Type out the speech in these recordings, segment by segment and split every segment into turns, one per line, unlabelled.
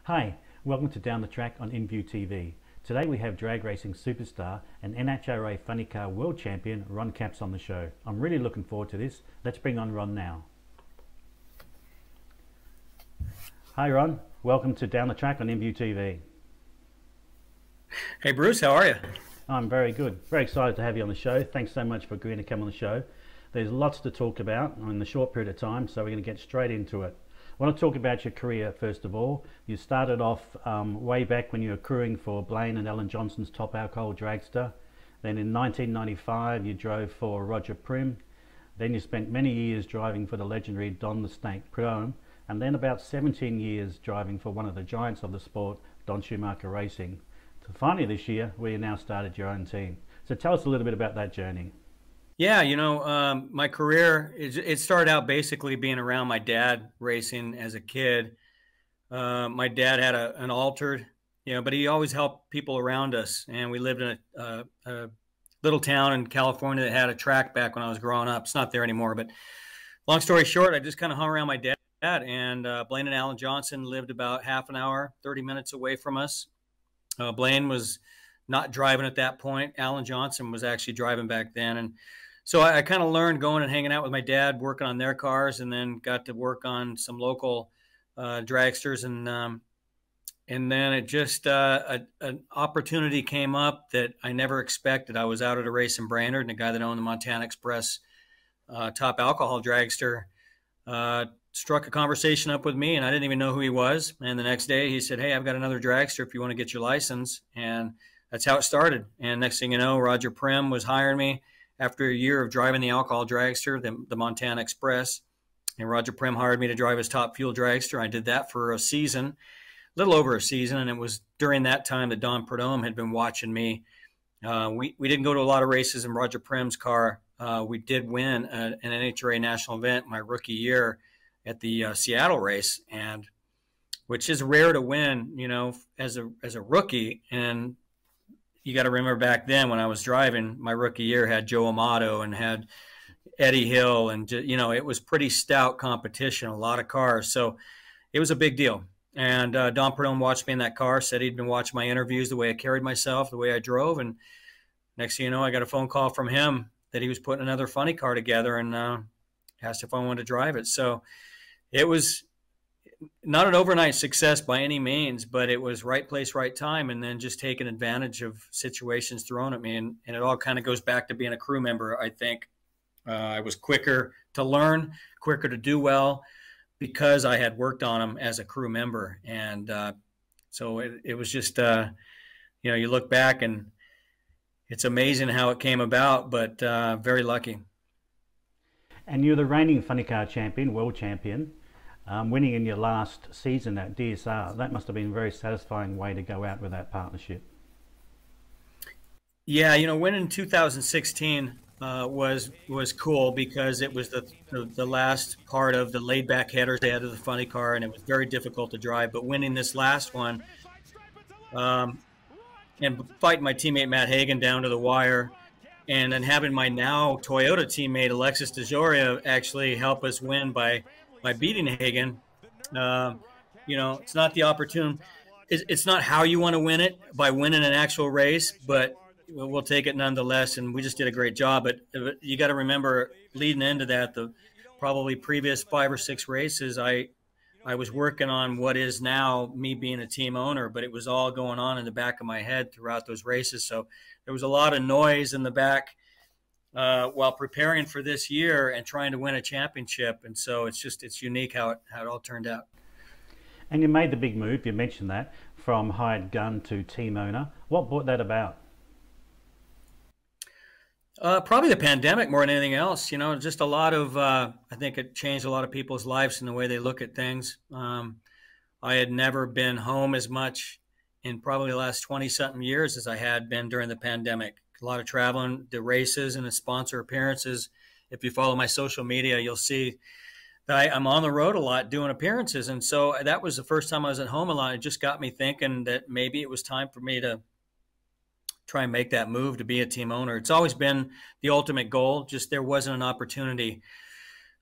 Hi, welcome to Down the Track on InView TV. Today we have drag racing superstar and NHRA funny car world champion Ron Capps on the show. I'm really looking forward to this. Let's bring on Ron now. Hi Ron, welcome to Down the Track on InView TV.
Hey Bruce, how are you?
I'm very good. Very excited to have you on the show. Thanks so much for agreeing to come on the show. There's lots to talk about in the short period of time, so we're going to get straight into it. I want to talk about your career first of all. You started off way back when you were crewing for Blaine and Alan Johnson's Top Alcohol Dragster. Then in 1995 you drove for Roger Prim. Then you spent many years driving for the legendary Don the Snake Prudhomme, and then about 17 years driving for one of the giants of the sport, Don Schumacher Racing. So finally this year we now started your own team. So tell us a little bit about that journey.
Yeah, my career, it started out basically being around my dad racing as a kid. My dad had an altered, but he always helped people around us. And we lived in a little town in California that had a track back when I was growing up. It's not there anymore, but long story short, I just kind of hung around my dad. And Blaine and Alan Johnson lived about half an hour, 30 minutes away from us. Blaine was not driving at that point. Alan Johnson was actually driving back then. And so I kind of learned going and hanging out with my dad, working on their cars, and then got to work on some local dragsters. And then it just, an opportunity came up that I never expected. I was out at a race in Brainerd, and the guy that owned the Montana Express Top Alcohol Dragster struck a conversation up with me, and I didn't even know who he was. And the next day he said, "Hey, I've got another dragster if you want to get your license." And that's how it started. And next thing you know, Roger Prim was hiring me after a year of driving the alcohol dragster, the Montana Express. And Roger Prim hired me to drive his Top Fuel dragster. I did that for a season, a little over a season. And it was during that time that Don Prudhomme had been watching me. We didn't go to a lot of races in Roger Prim's car. We did win an NHRA national event my rookie year at the Seattle race, and which is rare to win, as a rookie. And you got to remember back then when I was driving, my rookie year had Joe Amato and had Eddie Hill, and it was pretty stout competition, a lot of cars. So it was a big deal. And Don Prudhomme watched me in that car, said he'd been watching my interviews, the way I carried myself, the way I drove. And next thing you know, I got a phone call from him that he was putting another funny car together, and asked if I wanted to drive it. So it was not an overnight success by any means, but it was right place, right time, and then just taking advantage of situations thrown at me. And it all kind of goes back to being a crew member, I think. I was quicker to learn, quicker to do well, because I had worked on them as a crew member. And so it was just, you look back and it's amazing how it came about, but very lucky.
And you're the reigning funny car champion, world champion. Winning in your last season at DSR, that must have been a very satisfying way to go out with that partnership.
Yeah, winning in 2016 was cool because it was the last part of the laid back headers they had of the funny car, and it was very difficult to drive. But winning this last one, and fighting my teammate Matt Hagan down to the wire, and then having my now Toyota teammate Alexis DeJoria actually help us win by beating Hagan. It's not the opportune. It's not how you want to win it by winning an actual race, but we'll take it nonetheless. And we just did a great job. But you got to remember, leading into that, the probably previous 5 or 6 races, I was working on what is now me being a team owner, but it was all going on in the back of my head throughout those races. So there was a lot of noise in the back while preparing for this year and trying to win a championship. And so it's unique how it all turned out.
And you made the big move, you mentioned that, from hired gun to team owner. What brought that about?
Probably the pandemic more than anything else. Just a lot of, I think it changed a lot of people's lives and the way they look at things. I had never been home as much in probably the last 20-something years as I had been during the pandemic. A lot of traveling, the races and the sponsor appearances. If you follow my social media, you'll see that I'm on the road a lot doing appearances. And so that was the first time I was at home a lot. It just got me thinking that maybe it was time for me to try and make that move to be a team owner. It's always been the ultimate goal, just there wasn't an opportunity.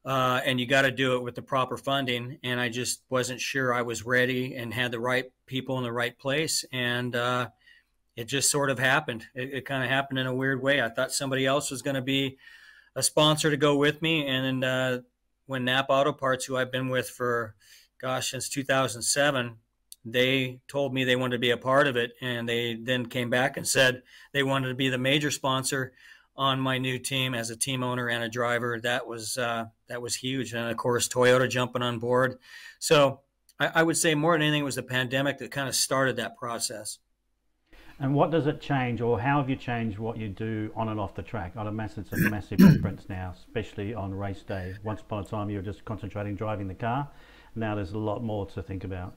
and you got to do it with the proper funding. And I just wasn't sure I was ready and had the right people in the right place. And it just sort of happened. It kind of happened in a weird way. I thought somebody else was going to be a sponsor to go with me. And when Napa Auto Parts, who I've been with for, gosh, since 2007, they told me they wanted to be a part of it. And they then came back and said they wanted to be the major sponsor on my new team as a team owner and a driver. That was huge. And of course, Toyota jumping on board. So I would say more than anything, it was the pandemic that kind of started that process.
And what does it change, or how have you changed what you do on and off the track? I'd imagine it's a massive difference now, especially on race day. Once upon a time, you were just concentrating driving the car. Now there's a lot more to think about.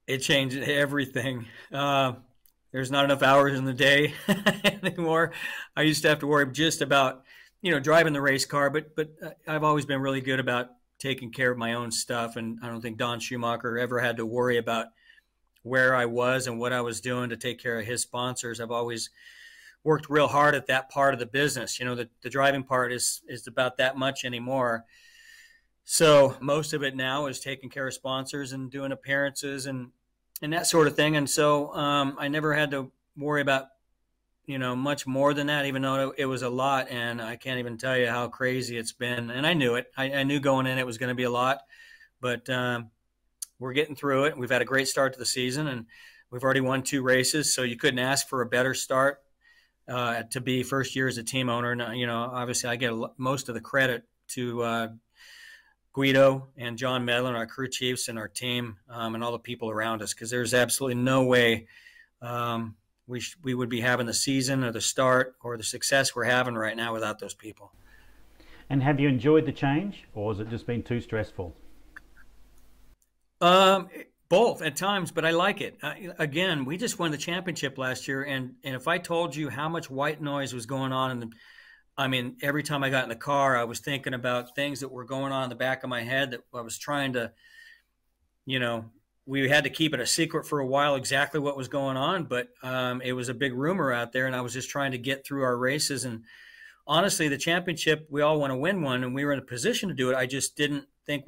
It changed everything. There's not enough hours in the day anymore. I used to have to worry just about, driving the race car, but I've always been really good about taking care of my own stuff. And I don't think Don Schumacher ever had to worry about where I was and what I was doing to take care of his sponsors. I've always worked real hard at that part of the business. The driving part is about that much anymore. So most of it now is taking care of sponsors and doing appearances and that sort of thing. And so I never had to worry about, much more than that, even though it was a lot. And I can't even tell you how crazy it's been. And I knew it. I knew going in it was going to be a lot. But we're getting through it. We've had a great start to the season, and we've already won 2 races. So you couldn't ask for a better start to be first year as a team owner. And, obviously I get most of the credit to Guido and John Medlin, our crew chiefs, and our team, and all the people around us, because there's absolutely no way we would be having the season or the start or the success we're having right now without those people.
And have you enjoyed the change, or has it just been too stressful?
Both at times, but I like it. Again, we just won the championship last year, and if I told you how much white noise was going on every time I got in the car, I was thinking about things that were going on in the back of my head that I was trying to, we had to keep it a secret for a while exactly what was going on, but it was a big rumor out there, and I was just trying to get through our races. And honestly, the championship, we all want to win one, and we were in a position to do it. I just didn't think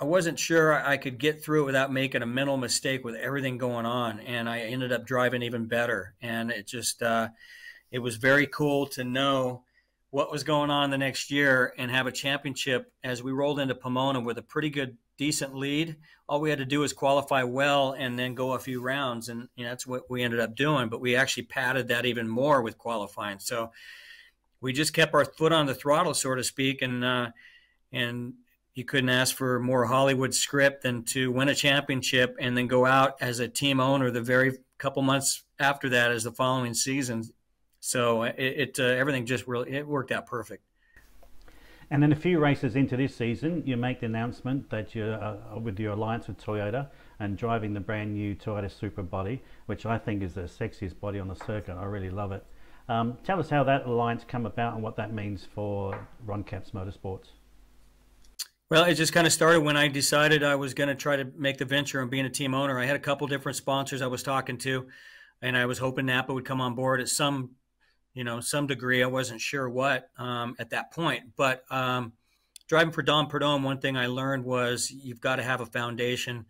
I wasn't sure I could get through it without making a mental mistake with everything going on. And I ended up driving even better. And it just, it was very cool to know what was going on the next year and have a championship as we rolled into Pomona with a pretty good, decent lead. All we had to do was qualify well and then go a few rounds. And that's what we ended up doing. But we actually padded that even more with qualifying. So we just kept our foot on the throttle, so to speak. And you couldn't ask for more Hollywood script than to win a championship and then go out as a team owner the very couple months after that as the following season. So everything just it worked out perfect.
And then a few races into this season, you make the announcement that you're with your alliance with Toyota and driving the brand new Toyota Supra body, which I think is the sexiest body on the circuit. I really love it. Tell us how that alliance come about and what that means for Ron Capps Motorsports.
Well, it just kind of started when I decided I was going to try to make the venture and being a team owner. I had a couple different sponsors I was talking to, and I was hoping Napa would come on board at some degree. I wasn't sure what at that point. But driving for Dom Perdome, one thing I learned was you've got to have a foundation.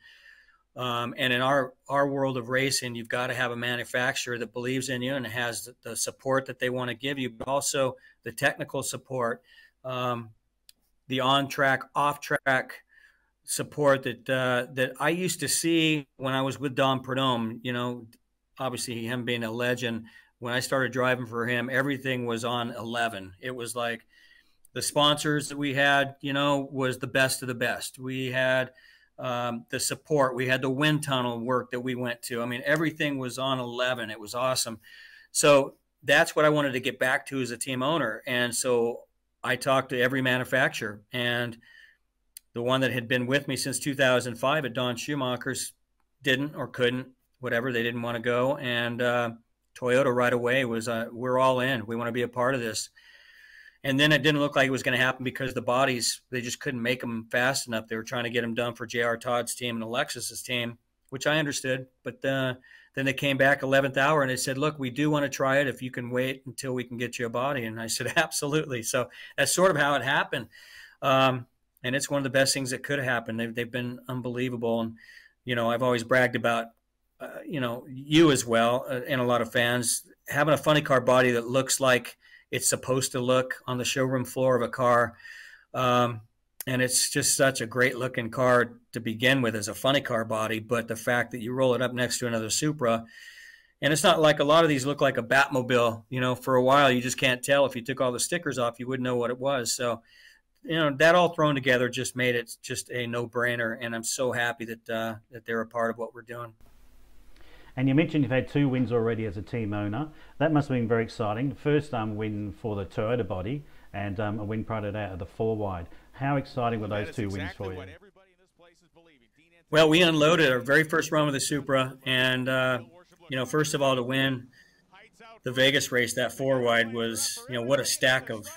And in our world of racing, you've got to have a manufacturer that believes in you and has the support that they want to give you, but also the technical support. The on-track, off-track support that I used to see when I was with Dom Perdome. Obviously him being a legend, when I started driving for him, everything was on 11. It was like the sponsors that we had, was the best of the best. We had the support. We had the wind tunnel work that we went to. Everything was on 11. It was awesome. So that's what I wanted to get back to as a team owner. And so I talked to every manufacturer, and the one that had been with me since 2005 at Don Schumacher's didn't or couldn't, whatever, they didn't want to go. And Toyota right away was, we're all in. We want to be a part of this. And then it didn't look like it was going to happen because the bodies, they just couldn't make them fast enough. They were trying to get them done for J.R. Todd's team and Alexis's team, which I understood. But then they came back 11th hour and they said, look, we do want to try it if you can wait until we can get you a body. And I said, absolutely. So that's sort of how it happened. And it's one of the best things that could have happened. They've been unbelievable. And, you know, I've always bragged about, you know, you as well, and a lot of fans, having a funny car body that looks like it's supposed to look on the showroom floor of a car. And it's just such a great looking car to begin with as a funny car body. But the fact that you roll it up next to another Supra, and it's not like a lot of these look like a Batmobile, you know, for a while, you just can't tell. If you took all the stickers off, you wouldn't know what it was. So, you know, that all thrown together just made it just a no-brainer. And I'm so happy that, that they're a part of what we're doing.
And you mentioned you've had 2 wins already as a team owner. That must have been very exciting. The first win for the Toyota body, and a win prior to that at the 4-wide. How exciting were those 2 wins for you?
Well, we unloaded our very first run with the Supra, and you know, first of all, to win the Vegas race, that 4-wide was, you know, what a stack of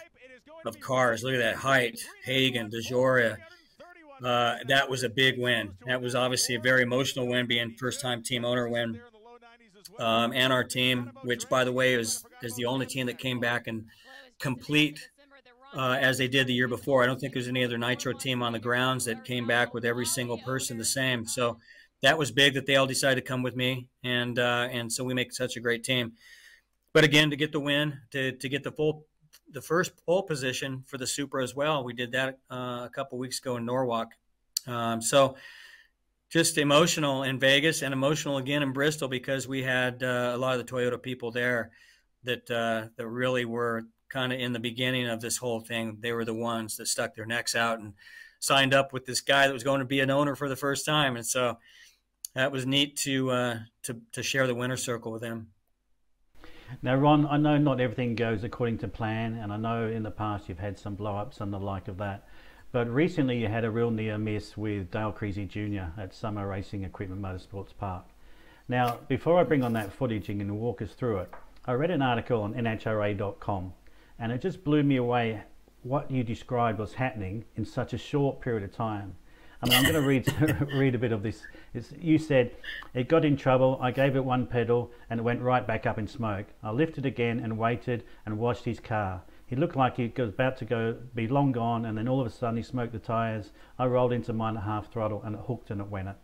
cars. Look at that height, Hagen, DeJoria. That was a big win. That was obviously a very emotional win, being first-time team owner win. And our team, which, by the way, is the only team that came back and complete as they did the year before. I don't think there's any other Nitro team on the grounds that came back with every single person the same. So that was big that they all decided to come with me, and so we make such a great team. But again, to get the win, to get the first pole position for the Supra as well, we did that a couple weeks ago in Norwalk. So just emotional in Vegas and emotional again in Bristol, because we had a lot of the Toyota people there that really were kind of in the beginning of this whole thing. They were the ones that stuck their necks out and signed up with this guy that was going to be an owner for the first time. And so that was neat to share the winner's circle with him.
Now, Ron, I know not everything goes according to plan, and I know in the past you've had some blow-ups and the like of that. But recently you had a real near miss with Dale Creasy Jr. at Summer Racing Equipment Motorsports Park. Now, before I bring on that footage and walk us through it, I read an article on NHRA.com, and it just blew me away what you described was happening in such a short period of time. I mean, I'm going to read a bit of this. You said, it got in trouble, I gave it 1 pedal and it went right back up in smoke. I lifted again and waited and watched his car. He looked like he was about to be long gone, and then all of a sudden he smoked the tyres. I rolled into mine at half throttle and it hooked and it went it.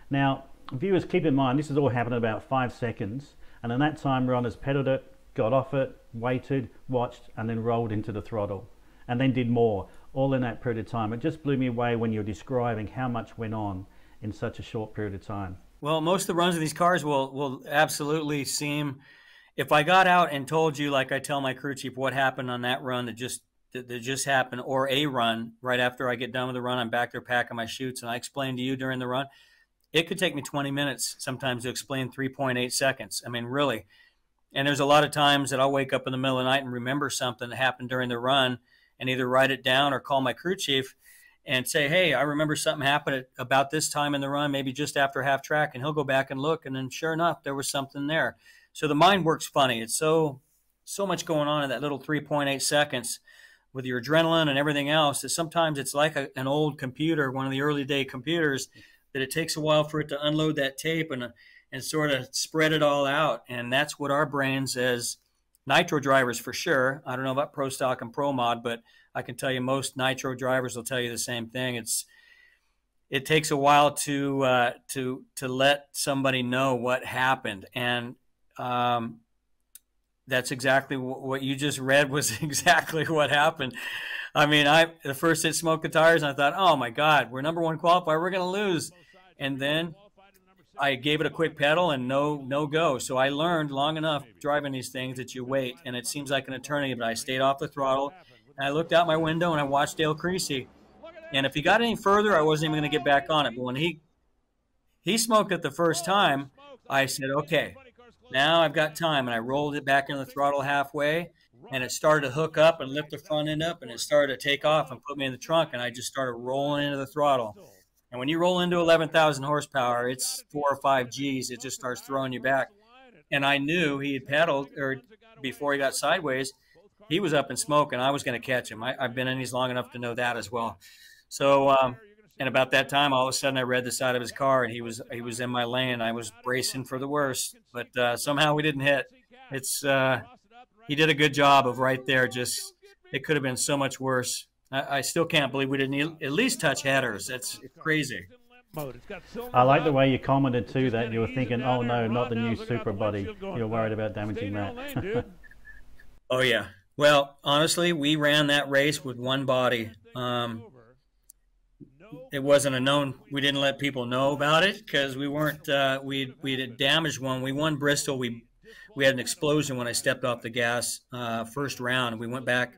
Now, viewers, keep in mind, this has all happened in about 5 seconds, and in that time Ron has pedaled it, got off it, waited, watched, and then rolled into the throttle, and then did more, all in that period of time. It just blew me away when you're describing how much went on in such a short period of time.
Well, most of the runs of these cars will absolutely seem, if I got out and told you, like I tell my crew chief, what happened on that run that just happened, or a run right after I get done with the run, I'm back there packing my chutes, and I explain to you during the run, it could take me 20 minutes sometimes to explain 3.8 seconds. I mean, really. And there's a lot of times that I'll wake up in the middle of the night and remember something that happened during the run, and either write it down or call my crew chief and say, hey, I remember something happened at about this time in the run, maybe just after half track, and he'll go back and look, and then sure enough, there was something there. So the mind works funny. It's so much going on in that little 3.8 seconds with your adrenaline and everything else that sometimes it's like an old computer, one of the early day computers, that it takes a while for it to unload that tape and sort of spread it all out. And that's what our brains as Nitro drivers, for sure. I don't know about Pro Stock and Pro Mod, but I can tell you most Nitro drivers will tell you the same thing. It takes a while to let somebody know what happened, and that's exactly what you just read was exactly what happened. I mean, the first hit smoked the tires, and I thought, oh my God, we're #1 qualifier, we're going to lose, and then I gave it a quick pedal and no go. So I learned long enough driving these things that you wait, and it seems like an eternity, but I stayed off the throttle, and I looked out my window and I watched Dale Creasy. And if he got any further, I wasn't even going to get back on it. But when he smoked it the first time, I said, okay, now I've got time. And I rolled it back into the throttle halfway, and it started to hook up and lift the front end up, and it started to take off and put me in the trunk, and I just started rolling into the throttle. And when you roll into 11,000 horsepower, it's 4 or 5 Gs. It just starts throwing you back. And I knew he had pedaled, or before he got sideways, he was up in smoke, and I was going to catch him. I've been in these long enough to know that as well. So And about that time, all of a sudden, I read the side of his car, and he was in my lane. I was bracing for the worst, but somehow we didn't hit. It's He did a good job of right there. Just it could have been so much worse. I still can't believe we didn't at least touch headers. That's crazy.
I like the way you commented too that you were thinking, oh no, not the new super body. You're worried about damaging that.
Oh yeah. Well, honestly, we ran that race with one body. It wasn't a known. We didn't let people know about it because we weren't. We had damaged one. We won Bristol. We had an explosion when I stepped off the gas first round. We went back,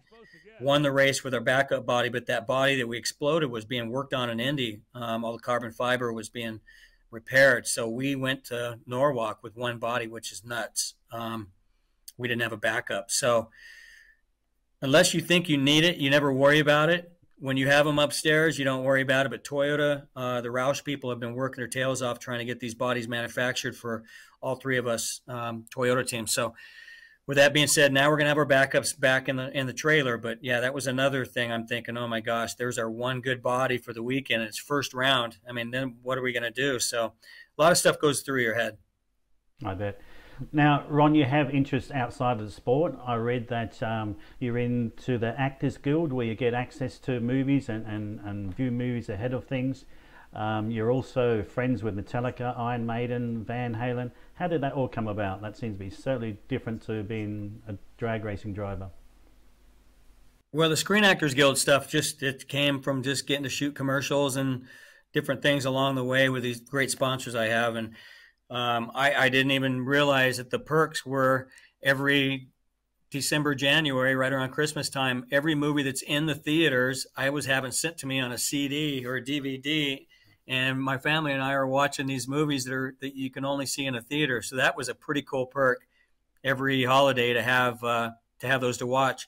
won the race with our backup body, but that body that we exploded was being worked on in Indy. All the carbon fiber was being repaired. So we went to Norwalk with one body, which is nuts. We didn't have a backup. So unless you think you need it, you never worry about it. When you have them upstairs, you don't worry about it. But Toyota, the Roush people have been working their tails off trying to get these bodies manufactured for all three of us Toyota teams. So with that being said, now we're going to have our backups back in the trailer. But yeah, that was another thing I'm thinking, oh my gosh, there's our one good body for the weekend. It's first round. I mean, then what are we going to do? So a lot of stuff goes through your head.
I bet. Now, Ron, you have interests outside of the sport. I read that you're into the Actors Guild where you get access to movies and view movies ahead of things. You're also friends with Metallica, Iron Maiden, Van Halen. How did that all come about? That seems to be certainly different to being a drag racing driver.
Well, the Screen Actors Guild stuff it came from just getting to shoot commercials and different things along the way with these great sponsors I have. And I didn't even realize that the perks were every December, January, right around Christmas time, every movie that's in the theaters, I was having sent to me on a CD or a DVD. And my family and I are watching these movies that you can only see in a theater. So that was a pretty cool perk every holiday to have those to watch.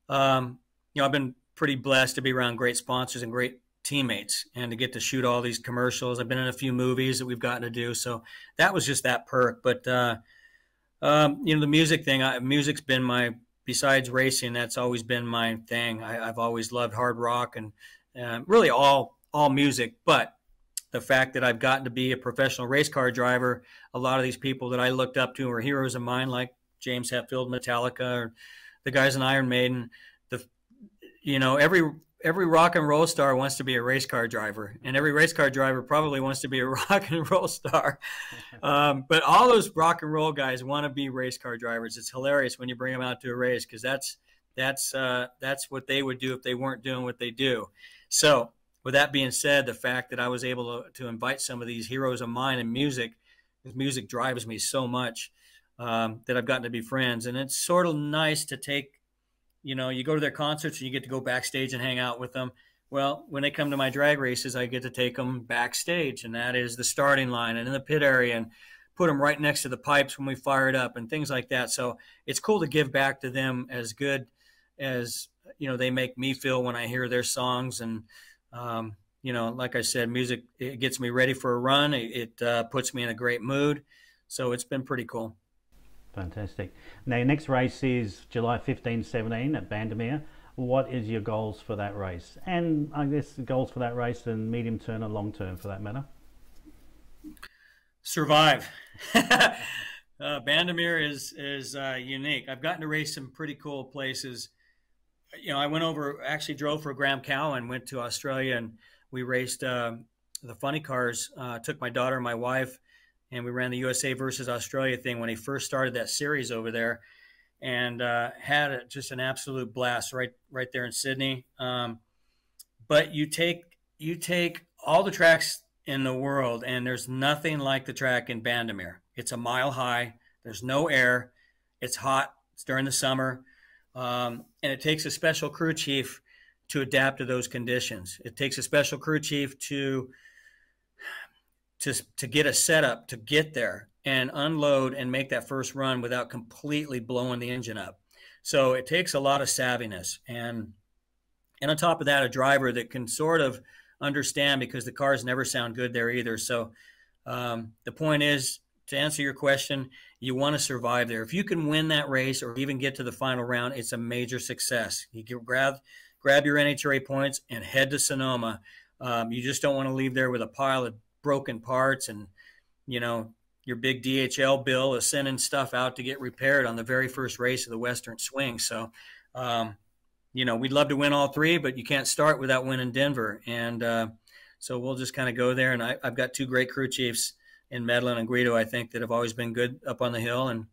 I've been pretty blessed to be around great sponsors and great teammates and to get to shoot all these commercials. I've been in a few movies that we've gotten to do. So that was just that perk. But, the music thing, music's been besides racing, that's always been my thing. I've always loved hard rock and really all music. But the fact that I've gotten to be a professional race car driver, a lot of these people that I looked up to were heroes of mine, like James Hetfield, Metallica, or the guys in Iron Maiden. Every rock and roll star wants to be a race car driver, and every race car driver probably wants to be a rock and roll star. But all those rock and roll guys want to be race car drivers. It's hilarious when you bring them out to a race because that's what they would do if they weren't doing what they do. So with that being said, the fact that I was able to invite some of these heroes of mine in music, because music drives me so much, that I've gotten to be friends. And it's sort of nice to take, you go to their concerts and you get to go backstage and hang out with them. Well, when they come to my drag races, I get to take them backstage, and that is the starting line and in the pit area, and put them right next to the pipes when we fire it up and things like that. So it's cool to give back to them as good as, they make me feel when I hear their songs. And, like I said, music, it gets me ready for a run. It puts me in a great mood. So it's been pretty cool.
Fantastic. Now, your next race is July 15, 17 at Bandamere. What is your goals for that race? And I guess the goals for that race and medium term and long term for that matter?
Survive. Bandamere is unique. I've gotten to race some pretty cool places. I actually drove for Graham Cowan, went to Australia, and we raced the funny cars. Took my daughter and my wife, and we ran the USA versus Australia thing when he first started that series over there, and had just an absolute blast right there in Sydney. But you take all the tracks in the world, and there's nothing like the track in Bandamere. It's a mile high. There's no air. It's hot. It's during the summer. And it takes a special crew chief to adapt to those conditions. It takes a special crew chief to get a setup to get there and unload and make that first run without completely blowing the engine up. So it takes a lot of savviness. And on top of that, a driver that can sort of understand, because the cars never sound good there either. So the point is, to answer your question, you want to survive there. If you can win that race or even get to the final round, it's a major success. You can grab your NHRA points and head to Sonoma. You just don't want to leave there with a pile of broken parts, and you know, your big DHL bill is sending stuff out to get repaired on the very first race of the Western Swing. So, you know, we'd love to win all three, but you can't start without winning Denver. And so we'll just kind of go there. And I've got two great crew chiefs in Medlin and Guido, I think, that have always been good up on the hill. And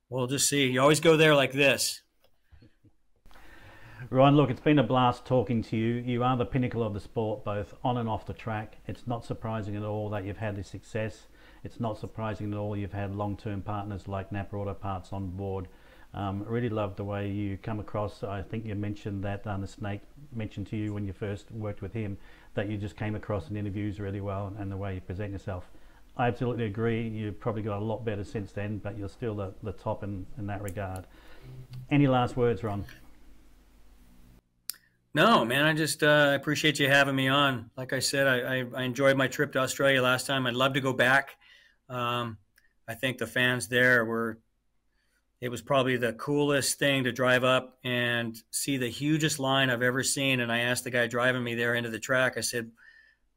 we'll just see. You always go there like this.
Ron, look, it's been a blast talking to you. You are the pinnacle of the sport, both on and off the track. It's not surprising at all that you've had this success. It's not surprising at all you've had long-term partners like NHRA Auto Parts on board. I really love the way you come across. I think you mentioned that the Snake mentioned to you when you first worked with him that you just came across in interviews really well, and the way you present yourself. I absolutely agree. You've probably got a lot better since then, but you're still the top in that regard. Any last words, Ron?
No, man, I just appreciate you having me on. Like I said, I enjoyed my trip to Australia last time. I'd love to go back. I think the fans there it was probably the coolest thing to drive up and see the hugest line I've ever seen. And I asked the guy driving me there into the track, I said,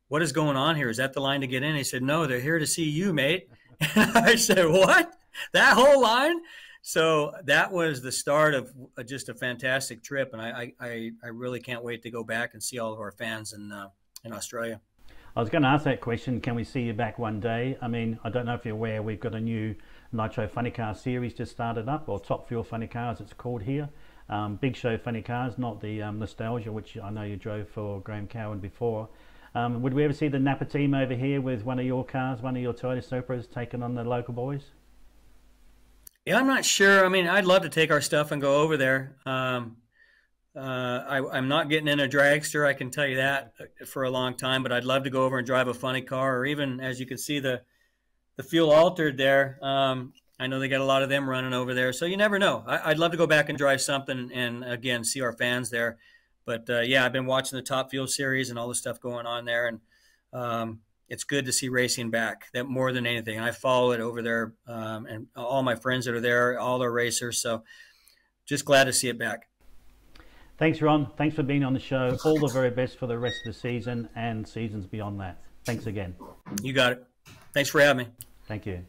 what is going on here? Is that the line to get in? He said, no, they're here to see you, mate. And I said, what? That whole line? So that was the start of just a fantastic trip. And I really can't wait to go back and see all of our fans in Australia.
I was going to ask that question. Can we see you back one day? I mean, I don't know if you're aware, we've got a new Nitro Funny Car series just started up, or Top Fuel Funny Cars it's called here. Big Show Funny Cars, not the Nostalgia, which I know you drove for Graham Cowan before. Would we ever see the Napa team over here with one of your cars, one of your Toyota Supras, taking on the local boys?
Yeah, I'm not sure. I mean, I'd love to take our stuff and go over there. I'm not getting in a dragster, I can tell you that, for a long time, but I'd love to go over and drive a funny car, or even, as you can see, the fuel altered there. I know they got a lot of them running over there, so you never know. I'd love to go back and drive something and, again, see our fans there. But, yeah, I've been watching the Top Fuel series and all the stuff going on there, and it's good to see racing back, that more than anything. I follow it over there, and all my friends that are there, all their racers, so just glad to see it back.
Thanks, Ron. Thanks for being on the show. All the very best for the rest of the season and seasons beyond that. Thanks again.
You got it. Thanks for having me.
Thank you.